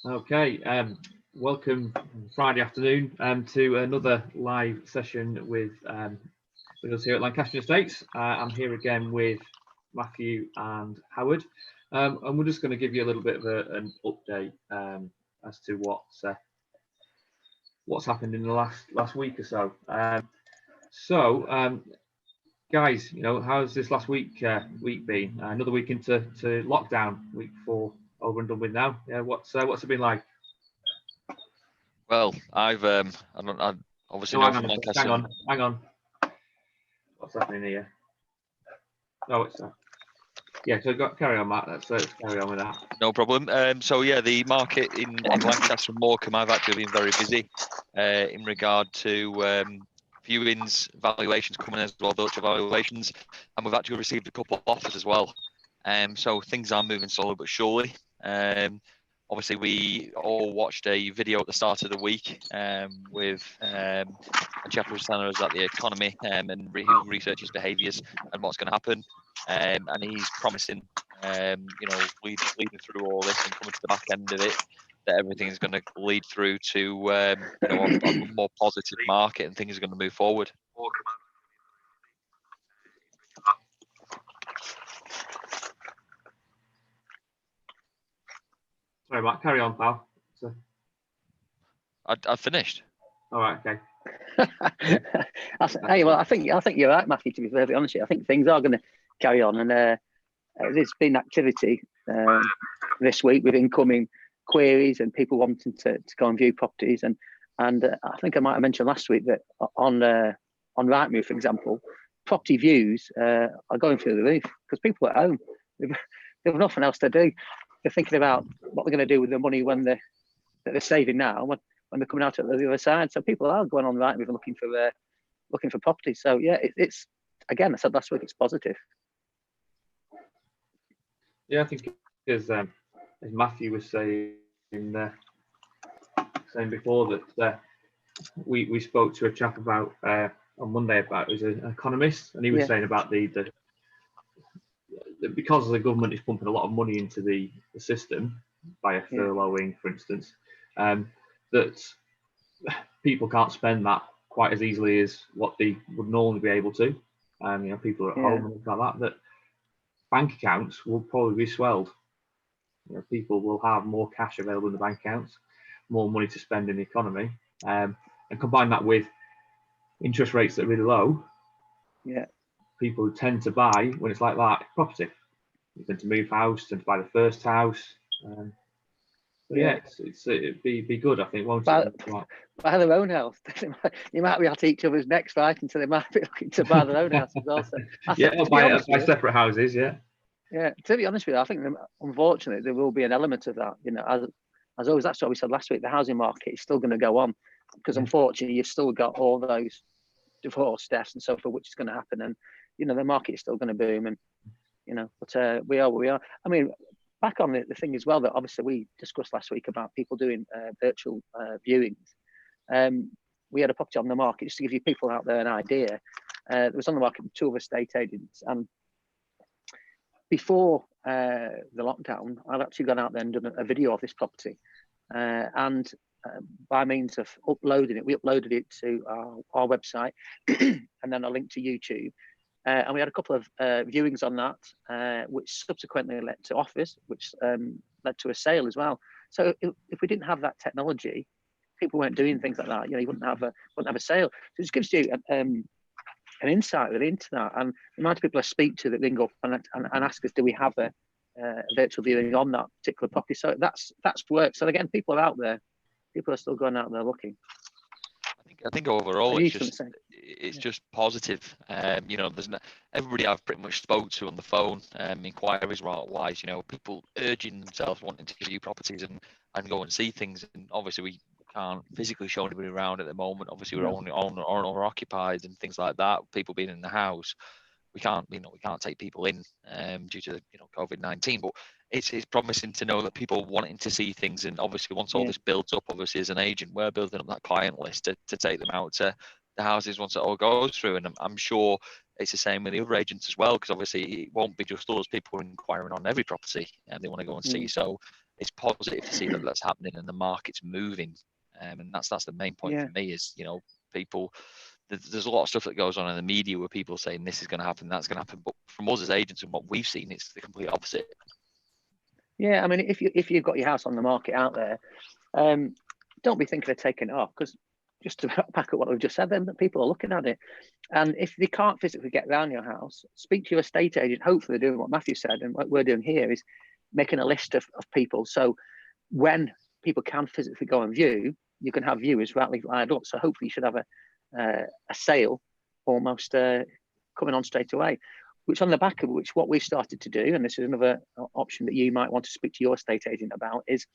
Okay, welcome Friday afternoon to another live session with us here at Lancaster Estates. I'm here again with Matthew and Howard, and we're just going to give you a little bit of an update as to what's happened in the last week or so. Guys, how's this last week been? Another week into lockdown, week 4 over and done with now. Yeah, what's it been like? Well, I obviously know from Lancaster. Hang on. What's happening here? Oh, it's yeah. So carry on, Matt. Let's carry on with that. No problem. So yeah, the market in Lancaster and Morecambe, I've actually been very busy in regard to viewings, valuations coming as well, virtual valuations, and we've actually received a couple of offers as well. So things are moving slowly but surely. Obviously, we all watched a video at the start of the week with a chap who was telling us about the economy and who researches behaviours and what's going to happen. And he's promising, leading through all this and coming to the back end of it, that everything is going to lead through to a more positive market and things are going to move forward. Sorry, Matt. Carry on, pal. I finished. All right. Okay. Hey, well, I think you're right, Matthew. To be perfectly honest, I think things are going to carry on, and there's been activity this week with incoming queries and people wanting to go and view properties, and I think I might have mentioned last week that on Rightmove, for example, property views are going through the roof because people are at home. They've nothing else to do. They're thinking about what they're going to do with the money that they're saving now when they're coming out at the other side. So people are going on Rightmove and looking for property. So yeah, it's again, I said last week, it's positive. Yeah, I think as Matthew was saying before that we spoke to a chap about on Monday about who's an economist, and he was saying about the because the government is pumping a lot of money into the system by furloughing, for instance, that people can't spend that quite as easily as what they would normally be able to. People are at home and things like that. That bank accounts will probably be swelled. People will have more cash available in the bank accounts, more money to spend in the economy, and combine that with interest rates that are really low. Yeah. People who tend to buy when it's like that property. You tend to move house, tend to buy the first house. It'd be good, I think, won't it? Buy their own house. You might be at each other's necks, right? Until they might be looking to buy their own houses also. Buy separate houses, yeah. Yeah, to be honest with you, I think unfortunately there will be an element of that. As always, that's what we said last week. The housing market is still going to go on because unfortunately you've still got all those divorce deaths and so forth, which is going to happen, and the market is still going to boom, and but we are where we are. I mean, back on the thing as well that obviously we discussed last week about people doing virtual viewings. We had a property on the market, just to give you people out there an idea. It was on the market with 2 other estate agents, and before the lockdown, I'd actually gone out there and done a video of this property, and by means of uploading it, we uploaded it to our website and then a link to YouTube. And we had a couple of viewings on that, which subsequently led to offers, which led to a sale as well. So if we didn't have that technology, people weren't doing things like that. You wouldn't have a sale. So it just gives you an insight really into that. And the amount of people I speak to that then go and ask us, do we have a virtual viewing on that particular property? So that's worked. So again, people are out there. People are still going out there looking. I think overall it's just positive. There's everybody I've pretty much spoke to on the phone, inquiries wise, people urging themselves wanting to view properties and go and see things. And obviously we can't physically show anybody around at the moment. Obviously we're only owner occupied and things like that. People being in the house, we can't take people in due to COVID-19. But it's promising to know that people wanting to see things, and obviously once all this builds up, obviously as an agent, we're building up that client list to take them out to the houses once it all goes through. And I'm sure it's the same with the other agents as well, because obviously it won't be just us. People are inquiring on every property and they want to go and see. So it's positive to see that that's happening and the market's moving. And that's the main point for me is, people, there's a lot of stuff that goes on in the media where people saying this is going to happen, that's going to happen. But from us as agents and what we've seen, it's the complete opposite. Yeah, I mean, if you've got your house on the market out there, don't be thinking of taking it off, because just to back up what we've just said, then people are looking at it. And if they can't physically get around your house, speak to your estate agent. Hopefully they're doing what Matthew said, and what we're doing here is making a list of people. So when people can physically go and view, you can have viewers rightly lined up. So hopefully you should have a sale almost coming on straight away. Which on the back of which what we've started to do, and this is another option that you might want to speak to your estate agent about, is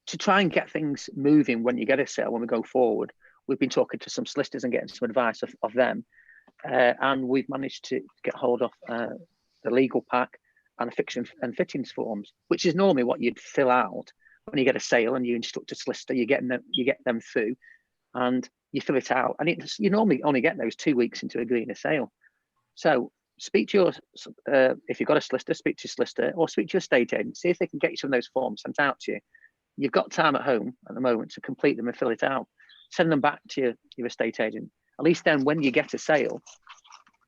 to try and get things moving when you get a sale, when we go forward. We've been talking to some solicitors and getting some advice of them. And we've managed to get hold of the legal pack and the fixing and fittings forms, which is normally what you'd fill out when you get a sale and you instruct a solicitor, you get them through and you fill it out. And you normally only get those 2 weeks into agreeing a sale. So speak to your, if you've got a solicitor, speak to your solicitor or speak to your estate agent, see if they can get you some of those forms sent out to you. You've got time at home at the moment to complete them and fill it out. Send them back to your estate agent. At least then when you get a sale,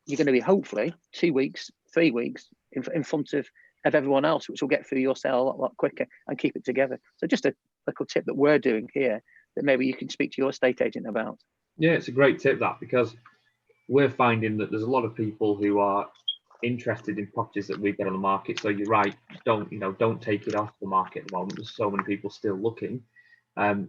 you're going to be hopefully 2 weeks, 3 weeks in front of everyone else, which will get through your sale a lot quicker and keep it together. So just a little tip that we're doing here that maybe you can speak to your estate agent about. Yeah, it's a great tip, that, because we're finding that there's a lot of people who are interested in properties that we get on the market. So you're right, don't take it off the market at the moment. There's so many people still looking, and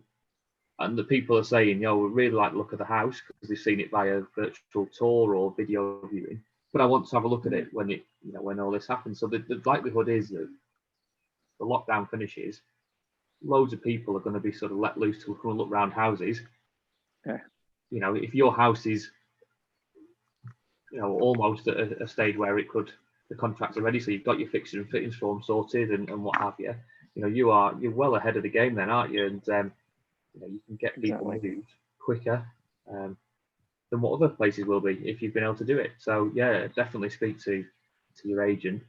the people are saying, we really like the look of the house because they've seen it via virtual tour or video viewing, but I want to have a look at it when when all this happens. So the likelihood is that the lockdown finishes, loads of people are going to be sort of let loose to come and look around houses. If your house is almost at a stage where the contracts are ready, so you've got your fixture and fittings form sorted and what have you. You're well ahead of the game then, aren't you? And you can get people moved quicker than what other places will be if you've been able to do it. So yeah, definitely speak to your agent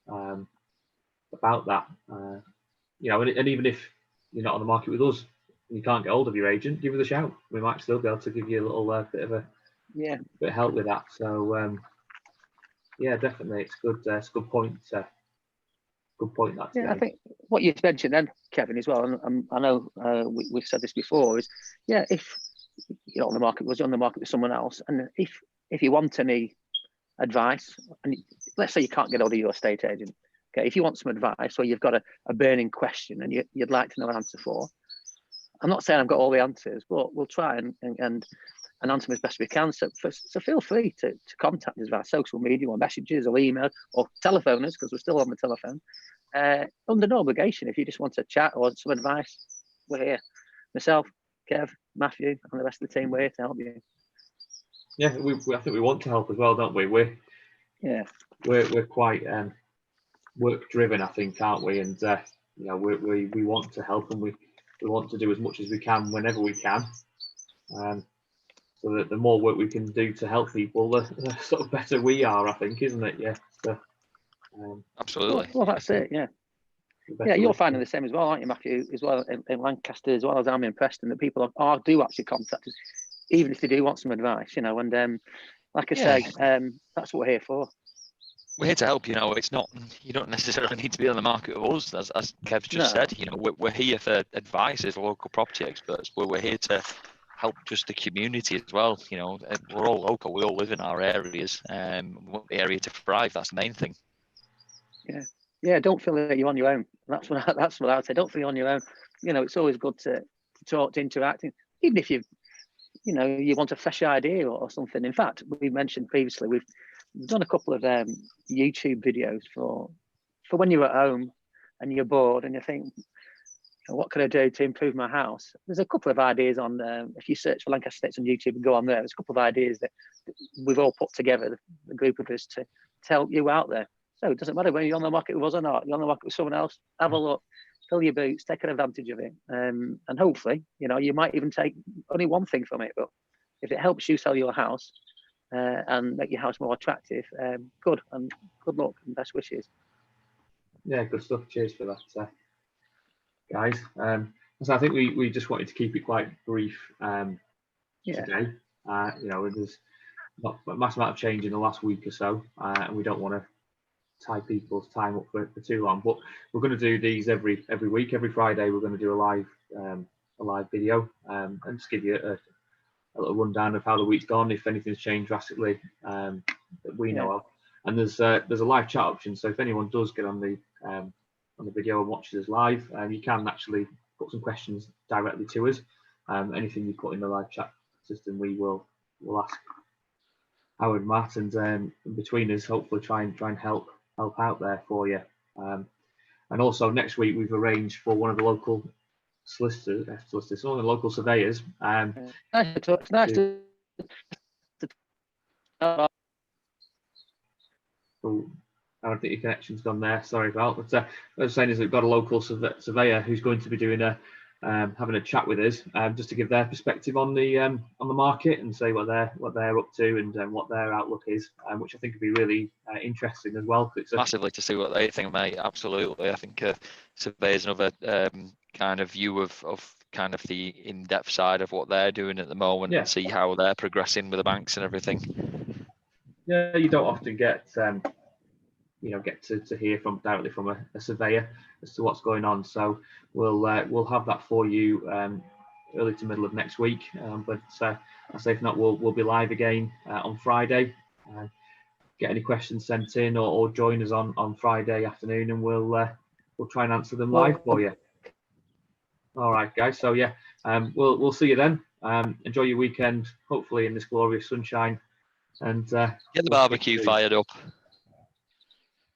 about that. And even if you're not on the market with us, and you can't get hold of your agent, give us a shout. We might still be able to give you a little bit of help with that. So yeah, definitely, it's good. It's a good point. Good point. That I think what you mentioned then, Kevin, as well, and I know we've said this before, is if you're on the market, was on the market with someone else, and if you want any advice, and let's say you can't get hold of your estate agent, okay, if you want some advice or you've got a burning question and you'd like to know an answer for, I'm not saying I've got all the answers, but we'll try and answer them as best we can. So feel free to contact us via social media or messages or email or telephone us, because we're still on the telephone. Under no obligation. If you just want to chat or some advice, we're here. Myself, Kev, Matthew, and the rest of the team, we're here to help you. Yeah, I think we want to help as well, don't we? We're quite work driven, I think, aren't we? And we want to help, and we want to do as much as we can whenever we can. So that the more work we can do to help people, the sort of better we are, I think, isn't it? Yeah. So, absolutely. Well, that's it. Yeah. Yeah, you're finding the same as well, aren't you, Matthew? As well in Lancaster, as well as I'm in Preston, that people do actually contact us, even if they do want some advice, And like I say, that's what we're here for. We're here to help. It's not. You don't necessarily need to be on the market with us, as Kev just said. We're here for advice as local property experts, but we're here to help just the community as well. We're all local. We all live in our areas. We want the area to thrive. That's the main thing. Yeah. Don't feel that you're on your own. That's what I would say. Don't feel you're on your own. It's always good to talk, to interact, even if you want a fresh idea or something. In fact, we mentioned previously we've done a couple of YouTube videos for when you're at home and you're bored and you think, what can I do to improve my house? There's a couple of ideas on if you search for Lancaster Estates on YouTube and go on there, there's a couple of ideas that we've all put together, the group of us, to help you out there. So it doesn't matter whether you're on the market with us or not, you're on the market with someone else, have a look, fill your boots, take advantage of it. And hopefully, you might even take only one thing from it, but if it helps you sell your house, and make your house more attractive, good, and good luck and best wishes. Yeah, good stuff. Cheers for that, guys. So I think we just wanted to keep it quite brief today. You know, there's not a massive amount of change in the last week or so, and we don't want to tie people's time up for too long. But we're going to do these every week. Every Friday, we're going to do a live video and just give you a little rundown of how the week's gone, if anything's changed drastically that we know of. And there's a live chat option, so if anyone does get on the video and watches us live, you can actually put some questions directly to us. Anything you put in the live chat system, we'll ask Howard and Matt, and between us, hopefully try and help out there for you. And also next week we've arranged for one of the local solicitors, one of the local surveyors. It's nice to Oh, I don't think your connection's gone there. Sorry about. But what I was saying is we've got a local surveyor who's going to be doing having a chat with us, just to give their perspective on the market and say what they're up to and what their outlook is, which I think would be really interesting as well. Massively to see what they think, mate. Absolutely, I think surveyors another kind of view of kind of the in-depth side of what they're doing at the moment, and see how they're progressing with the banks and everything. Yeah, you don't often get to hear directly from a surveyor as to what's going on. So we'll have that for you early to middle of next week. But I say if not, we'll be live again on Friday. Get any questions sent in or join us on Friday afternoon, and we'll try and answer them live for you. All right, guys. So yeah, we'll see you then. Enjoy your weekend, hopefully in this glorious sunshine, and get the barbecue fired up.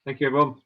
Thank you, everyone.